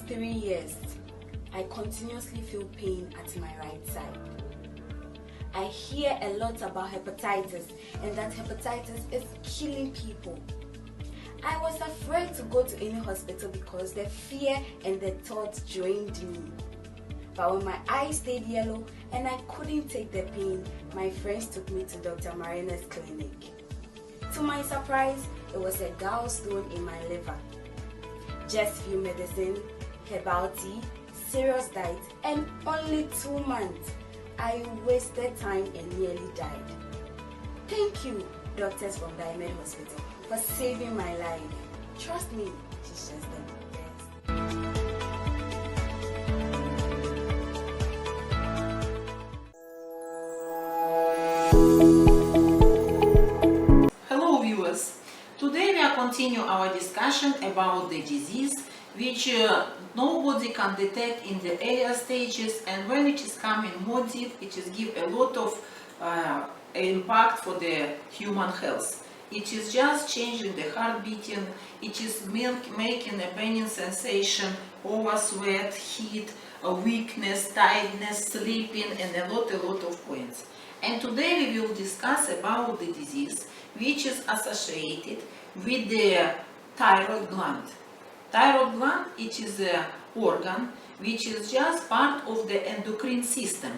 past 3 years, I continuously feel pain at my right side. I hear a lot about hepatitis and that hepatitis is killing people. I was afraid to go to any hospital because the fear and the thought drained me. But when my eyes stayed yellow and I couldn't take the pain, my friends took me to Dr. Marina's clinic. To my surprise, it was a gallstone in my liver. Just few medicine, herbal tea, serious diet, and only 2 months. I wasted time and nearly died. Thank you, doctors from Thyroid Hospital, for saving my life. Trust me, she's just the best. Hello viewers, today we are continue our discussion about the disease which nobody can detect in the earlier stages, and when it is coming more deep, it is give a lot of impact for the human health. It is just changing the heart beating, it is making a pain sensation, over sweat, heat, weakness, tiredness, sleeping, and a lot of points. And today we will discuss about the disease which is associated with the thyroid gland. Thyroid gland, it is an organ which is just part of the endocrine system,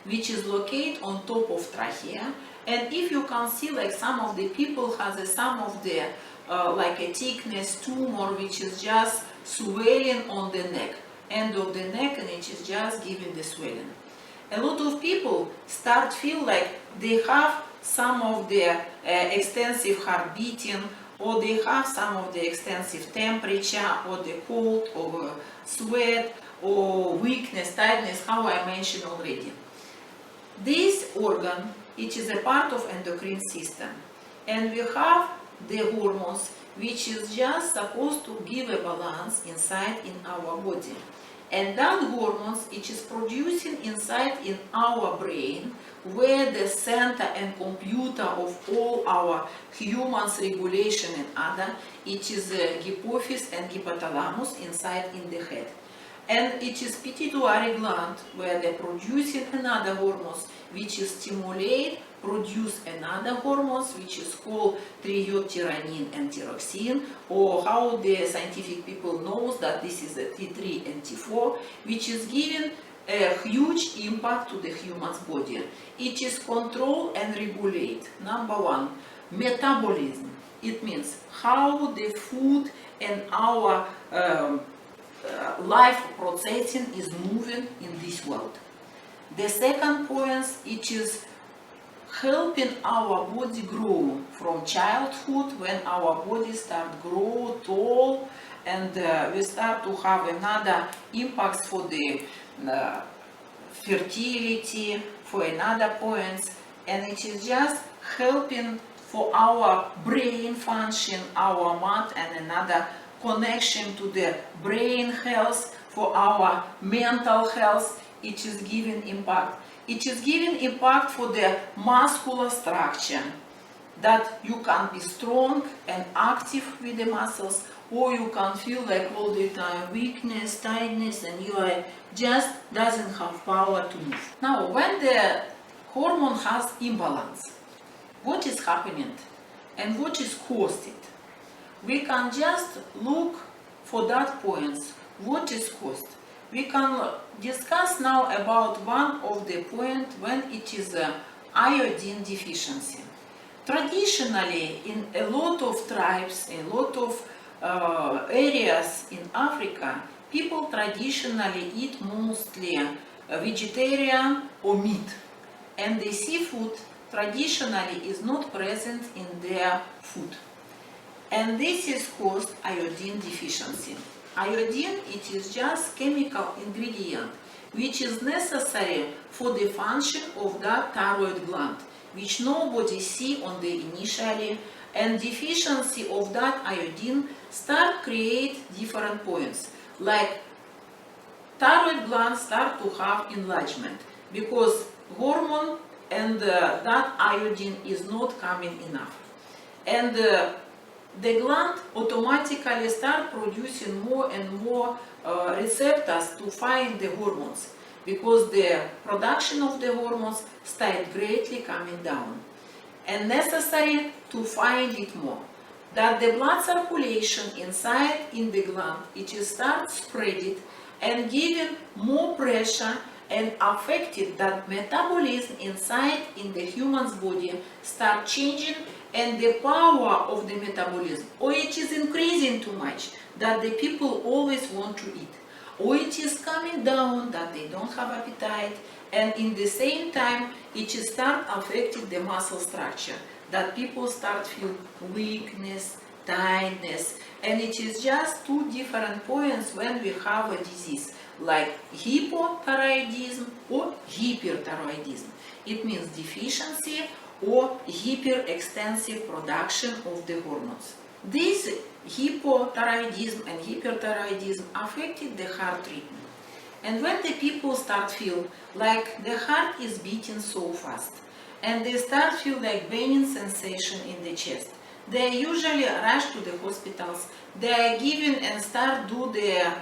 which is located on top of trachea. And if you can see, like some of the people has some of the like a thickness tumor which is just swelling on the neck, end of the neck, and it is just giving the swelling. A lot of people start feel like they have some of the extensive heart beating, or they have some of the extensive temperature, or the cold, or sweat, or weakness, tiredness, how I mentioned already. This organ, it is a part of endocrine system, and we have the hormones which is just supposed to give a balance inside in our body. And that hormones it is producing inside in our brain, where the center and computer of all our humans regulation and other, it is the hypophysis and hypothalamus inside in the head. And it is pituitary gland where they're producing another hormones which is stimulate, produce another hormones which is called triiodthyronine and thyroxine, or how the scientific people knows that this is a T3 and T4, which is giving a huge impact to the human's body. It is control and regulate. Number one, metabolism. It means how the food and our life processing is moving in this world. The second point, it is helping our body grow from childhood, when our body start grow tall, and we start to have another impacts for the fertility, for another points, and it is just helping for our brain function, our mind, and another connection to the brain health, for our mental health. It is giving impact. It is giving impact for the muscular structure, that you can be strong and active with the muscles, or you can feel like all the time weakness, tiredness, and you are just doesn't have power to move. Now, when the hormone has imbalance, what is happening and what is caused it? We can just look for that points, what is caused. We can discuss now about one of the point when it is iodine deficiency. Traditionally, in a lot of tribes, in a lot of areas in Africa, people traditionally eat mostly vegetarian or meat, and the seafood traditionally is not present in their food, and this is caused iodine deficiency. Iodine, it is just chemical ingredient which is necessary for the function of that thyroid gland, which nobody see on the initially, and deficiency of that iodine start create different points, like thyroid gland start to have enlargement because hormone and that iodine is not coming enough, and the gland automatically start producing more and more receptors to find the hormones, because the production of the hormones start greatly coming down, and necessary to find it more. That the blood circulation inside in the gland, it will start spreading and giving more pressure and affected that metabolism inside in the human's body start changing, and the power of the metabolism, or it is increasing too much that the people always want to eat, or it is coming down that they don't have appetite, and in the same time it will start affecting the muscle structure, that people start feel weakness, tiredness, and it is just two different points when we have a disease like hypothyroidism or hyperthyroidism. It means deficiency or hyperextensive production of the hormones. This hypothyroidism and hyperthyroidism affected the heart rhythm. And when the people start feel like the heart is beating so fast, and they start feel like burning sensation in the chest, they usually rush to the hospitals. They are given and start do the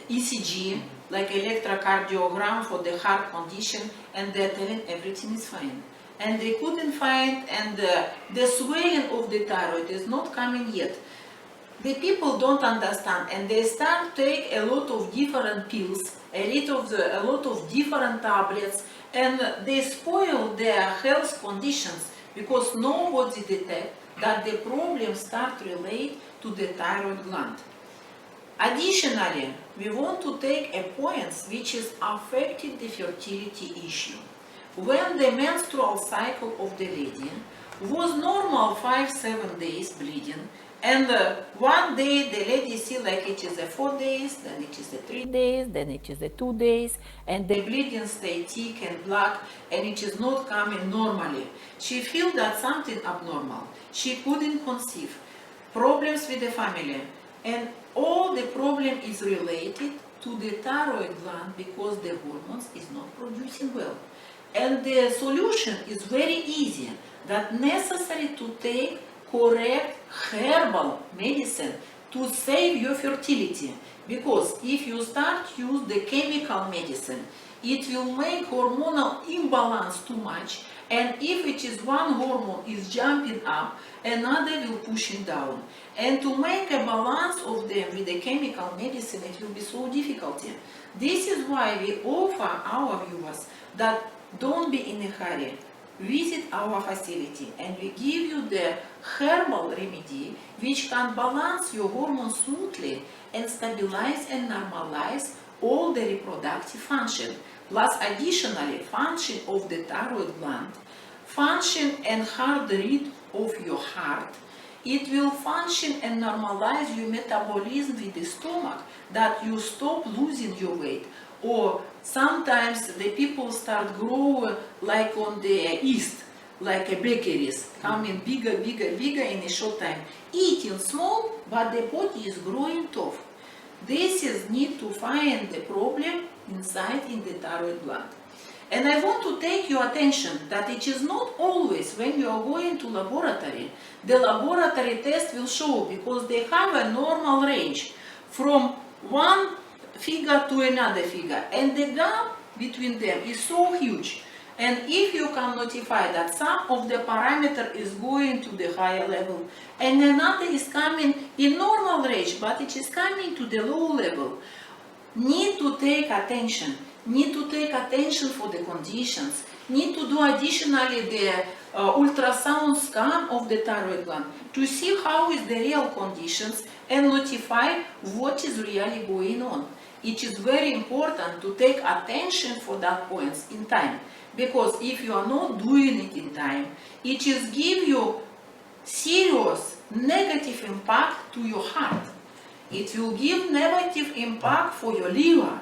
ECG, like electrocardiogram for the heart condition, and they're telling everything is fine. And they couldn't find, and the swelling of the thyroid is not coming yet. The people don't understand, and they start take a lot of different pills, a lot of different tablets, and they spoil their health conditions because nobody detect that the problems start relate to the thyroid gland. Additionally, we want to take a point which is affecting the fertility issue. When the menstrual cycle of the lady was normal 5-7 days bleeding, and one day the lady see like it is a 4 days, then it is a 3 days, then it is a 2 days, and the bleeding stay thick and black, and it is not coming normally. She feel that something abnormal. She couldn't conceive. Problems with the family, and all the problem is related to the thyroid gland because the hormones is not producing well. And the solution is very easy, that necessary to take correct herbal medicine to save your fertility, because if you start use the chemical medicine, it will make hormonal imbalance too much, and if it is one hormone is jumping up, another will pushing down, and to make a balance of them with the chemical medicine, it will be so difficult. This is why we offer our viewers that don't be in a hurry. Visit our facility and we give you the herbal remedy which can balance your hormones smoothly and stabilize and normalize all the reproductive function, plus additionally function of the thyroid gland, function and heart rate of your heart. It will function and normalize your metabolism with the stomach, that you stop losing your weight. Or sometimes the people start grow like on the yeast, like a bakeries, coming bigger in a short time. Eating small, but the body is growing tough. This is need to find the problem inside in the thyroid gland. And I want to take your attention that it is not always when you are going to laboratory, the laboratory test will show, because they have a normal range from one figure to another figure, and the gap between them is so huge. And if you can notify that some of the parameter is going to the higher level and another is coming in normal range, but it is coming to the low level, need to take attention. Need to take attention for the conditions. Need to do additionally the ultrasound scan of the thyroid gland to see how is the real conditions and notify what is really going on. It is very important to take attention for that points in time, because if you are not doing it in time, it is give you serious negative impact to your heart. It will give negative impact for your liver.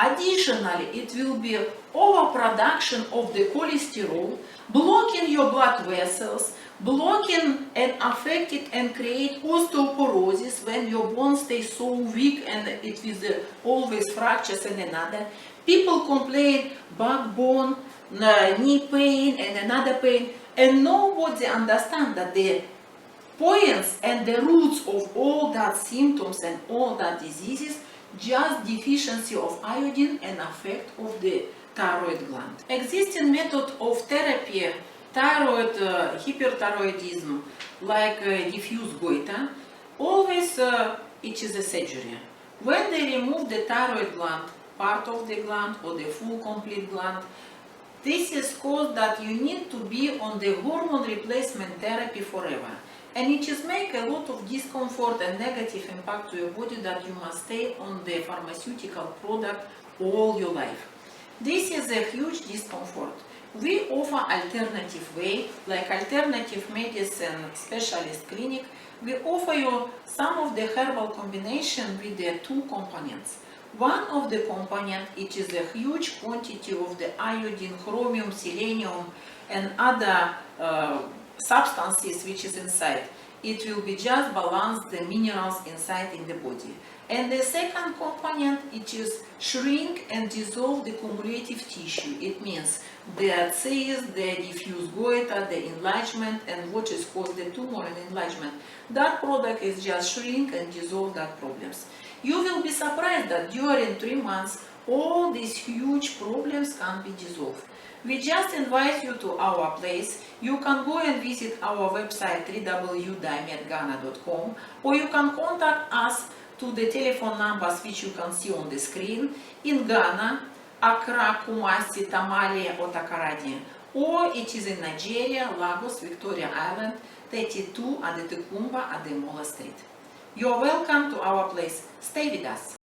Additionally, it will be overproduction of the cholesterol, blocking your blood vessels, blocking and affecting and create osteoporosis when your bones stay so weak and it is always fractures and another. People complain backbone, knee pain and another pain, and nobody understands that the points and the roots of all that symptoms and all that diseases, just deficiency of iodine and effect of the thyroid gland. Existing method of therapy, thyroid hyperthyroidism, like diffuse goiter, always it is a surgery. When they remove the thyroid gland, part of the gland or the full complete gland, this is caused that you need to be on the hormone replacement therapy forever. And it just make a lot of discomfort and negative impact to your body that you must stay on the pharmaceutical product all your life. This is a huge discomfort. We offer alternative way, like alternative medicine specialist clinic. We offer you some of the herbal combination with the two components. One of the components, it is a huge quantity of the iodine, chromium, selenium, and other substances which is inside. It will be just balance the minerals inside in the body. And the second component, it is shrink and dissolve the cumulative tissue. It means the cyst, the diffuse goiter, the enlargement, and what is called the tumor and enlargement. That product is just shrink and dissolve that problems. You will be surprised that during 3 months, all these huge problems can be dissolved. We just invite you to our place. You can go and visit our website www.diamedghana.com, or you can contact us to the telephone numbers which you can see on the screen in Ghana, Accra, Kumasi, Tamale, or Takoradi, or it is in Nigeria, Lagos, Victoria Island, 32 at the Tukumba at the Mola Street. You are welcome to our place. Stay with us.